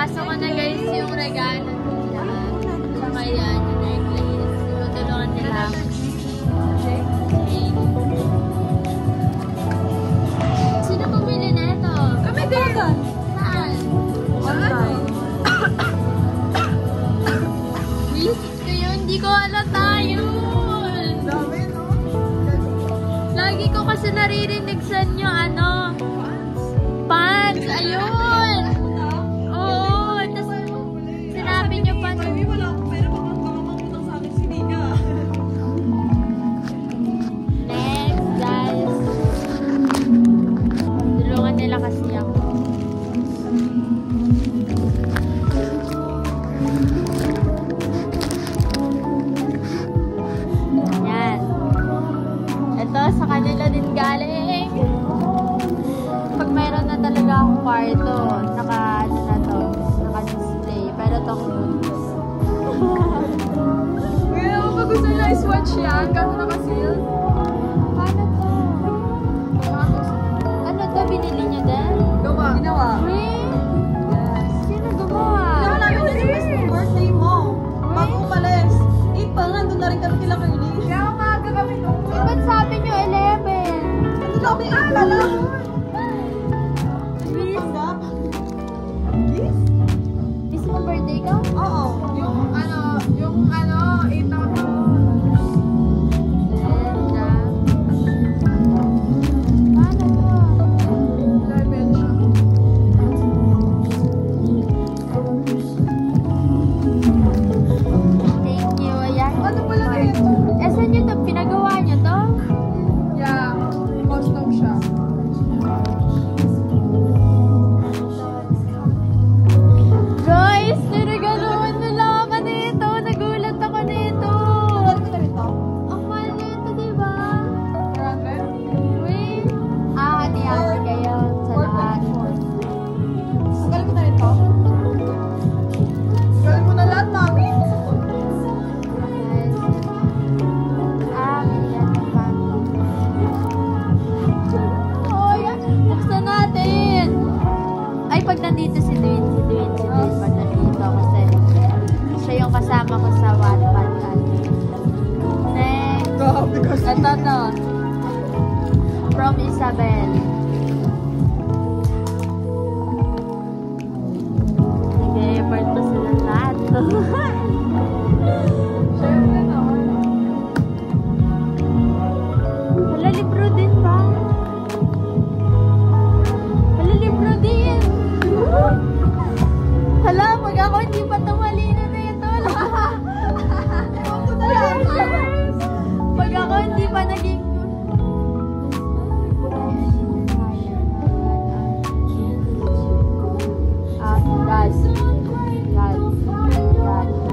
Pinapasok ko na guys yung regalo nila. Tsaka yan, yung necklace. Tutulungan nila ako. Sino bumili na ito? Kami din! Saan? Online. Visit ko yun, hindi ko halata yun. Dami, no? Lagi ko kasi naririnig sa inyo, pants, ayun. Oo, tapos sinabi nyo pa. Mami, wala akong pera. Baka makakutang sa akin si Nika. Next, guys. Tulungan nila kasi ako. Yan. Ito, sa kanila din galing. Pag mayroon na talaga akong kwarto, naka-display. Pero itong rooms. Kaya pag gusto nila i-swatch yan, gano'n naka-seal? Paano to? Ano to? Binili nyo din? Gawa. Ginawa. Wait! Sino gumawa? Ginawa namin din sa birthday mo. Bago umalis. Pa, nandun na rin kami kila Curly. Kaya maaga kami nung. Eh, ba't sabi nyo 11? Nandun kami alala. Yes? Is mo birthday ka? Oo. Yung 8 na kami. Ganda. Paano to? Dimension. Thank you. Ayan. Ano pala na ito? Eh, saan nyo to? Pinagawa nyo to? Yeah. Custom siya. Guys, niragaluhan nila ako nito. Nagulat ako nito. Ano na ito? Ang mahal nito, diba? 400? Wait. Hati-hati kayo sa lahat. Galing mo na ito? Galing mo na lahat, mami. Guys. Yan pa. Oh, yan. Buksan natin. Ay, pag nandito si Dwayne. Pag nandito kasi siya yung kasama ko sa Wattpad. Next. Ito to. From Isabel. Nag-e-effort pa silang lahat. Siyempre naman. Hala, libro din ba? Hala, libro din. Hala, pag ako hindi pa tumalino na ito. Pag ako hindi pa naging... God.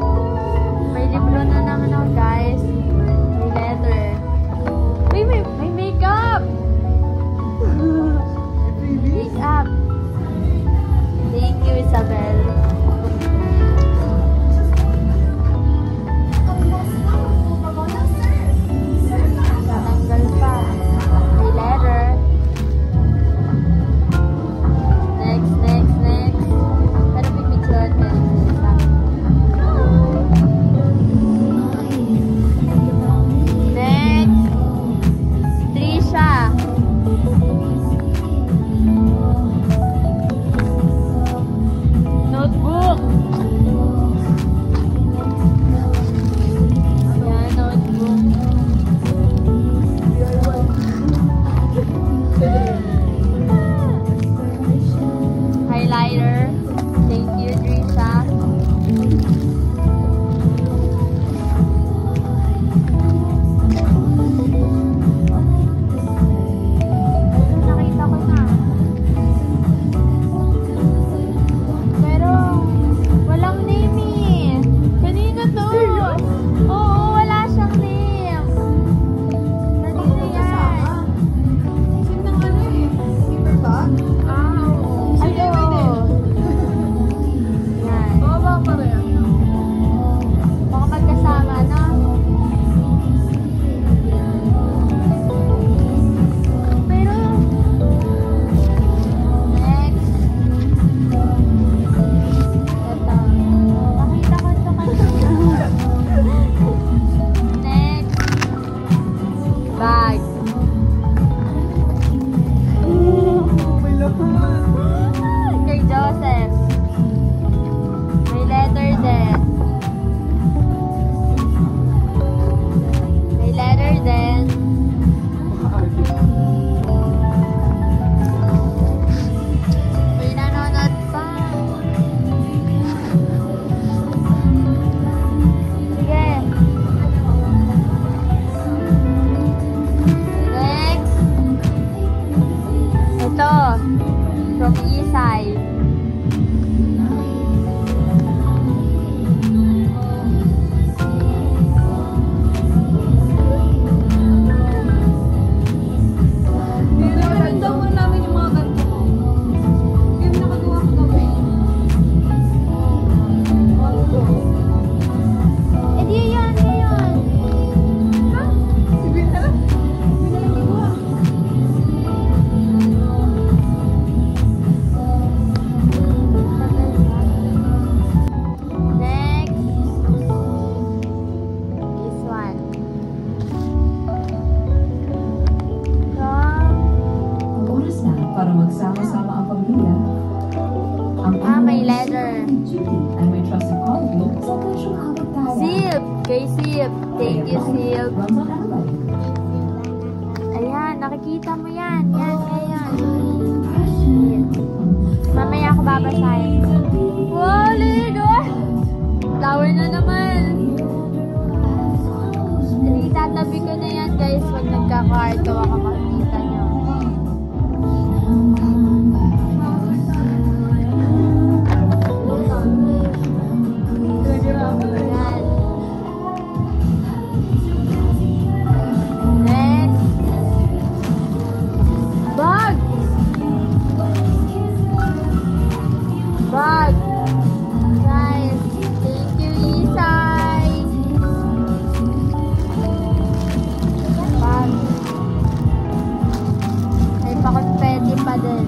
Ate Judy ay may trusted quality sa presyong abot kaya. Sip! Kay Sip. Thank you, Sip. Runs on Adelaide. Ayan, nakikita mo yan. Yan. Mamaya ako babasahin. Wow, Lego! Flower na naman. Itatabi ko na yan, guys. Pag nagkaka-arto ako, makikita nyo. Ayan. Next. Bag! Bag! Guys, thank you, Isay! Bag. May pa-confetti pa din.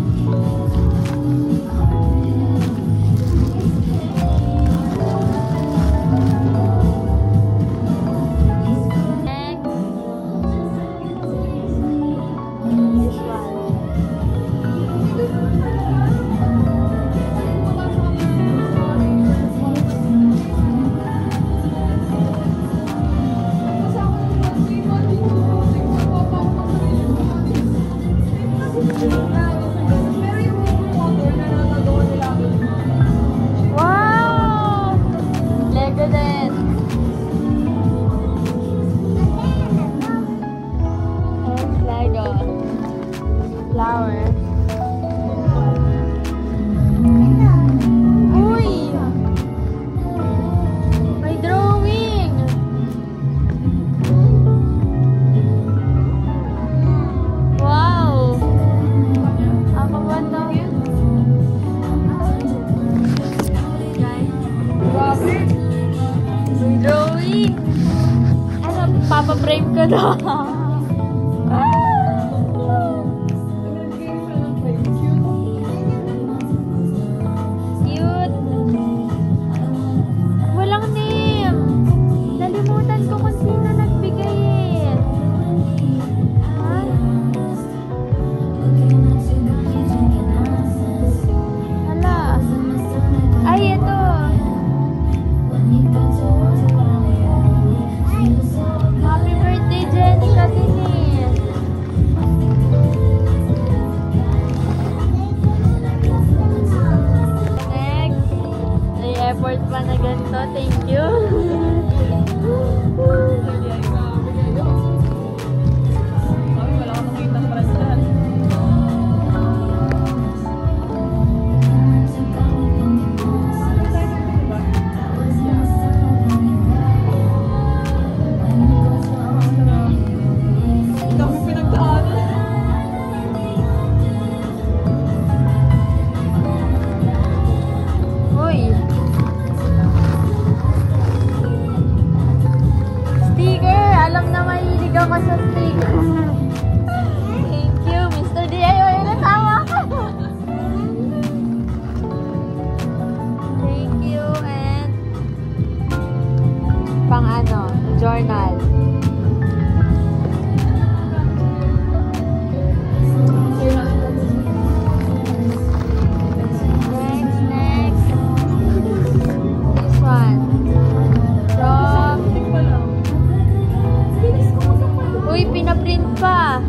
Next. This one. Wow! Lego din. And Lego. Flower. Uy! May drawing! Wow! Ako ba ito? Robert? May drawing! Ano, papaprame ko na. Cute! Walang name! Nalimutan ko kung sino nagbigay eh. Ha? Hala. Ay, ito. Happy birthday, Jenica din eh. Next. May effort pa na ganito. Thank you. Wala akong makita para sa lahat. Dami pinagdaanan. Uy. Sticker. Alam na mahilig ako sa sticker. Thank you, Mr. DIY. Natawa ko. Thank you and pang ano, journal. Next. This one. From... Uy, pinaprint pa.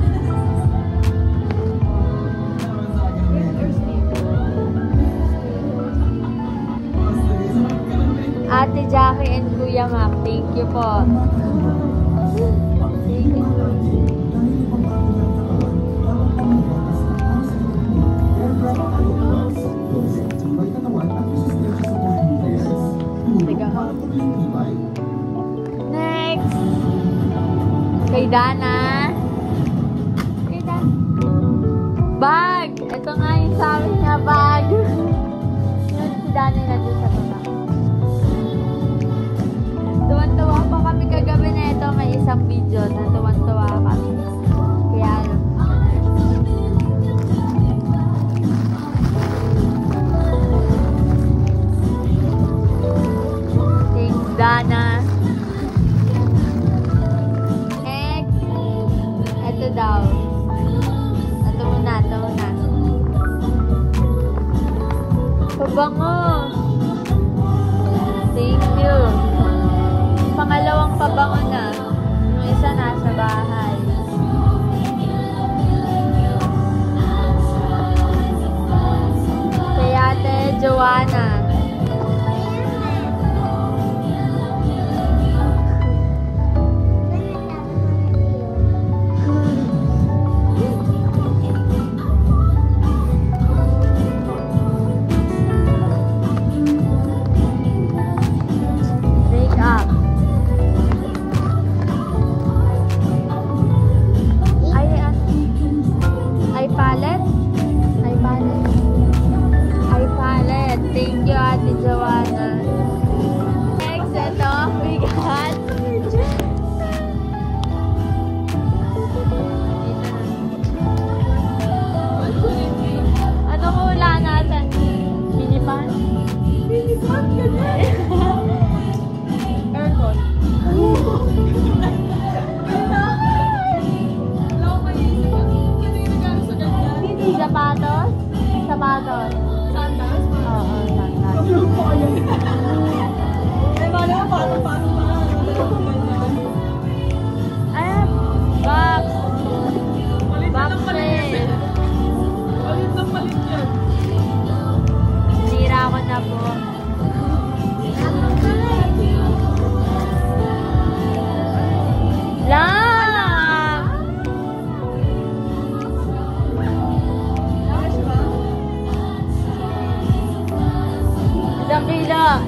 Ate Jackie and Kuya Mac, thank you po. Thank you. Next. Kay Dana. Kay Dana. Bag! Ito nga yung sabi niya, bag. Yun, si Dana nandun sa baba. Tuwan-tuwa pa kami kagabi na ito. May isang video na tuwan-tuwa kami. Kaya alam ko na. Thanks, Dana. Next. Ito daw. Ito muna. Pabango.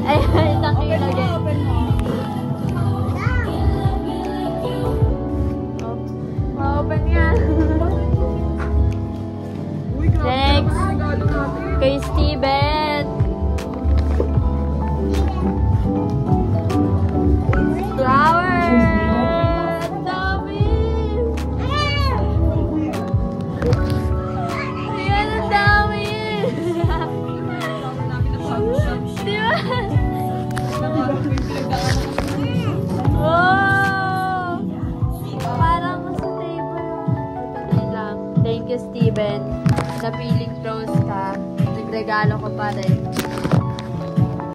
Ay, isang kilo din. Open mo. Ma-open yan. Uy, grabe Next. naman ang regalo natin. Kay Steven. Flower! Ang dami! Ayan, ang dami! Di ba? Wow! Parang sa table. Ito na lang. Thank you, Steven. Sa feeling close ka. Nagregalo ko pa rin.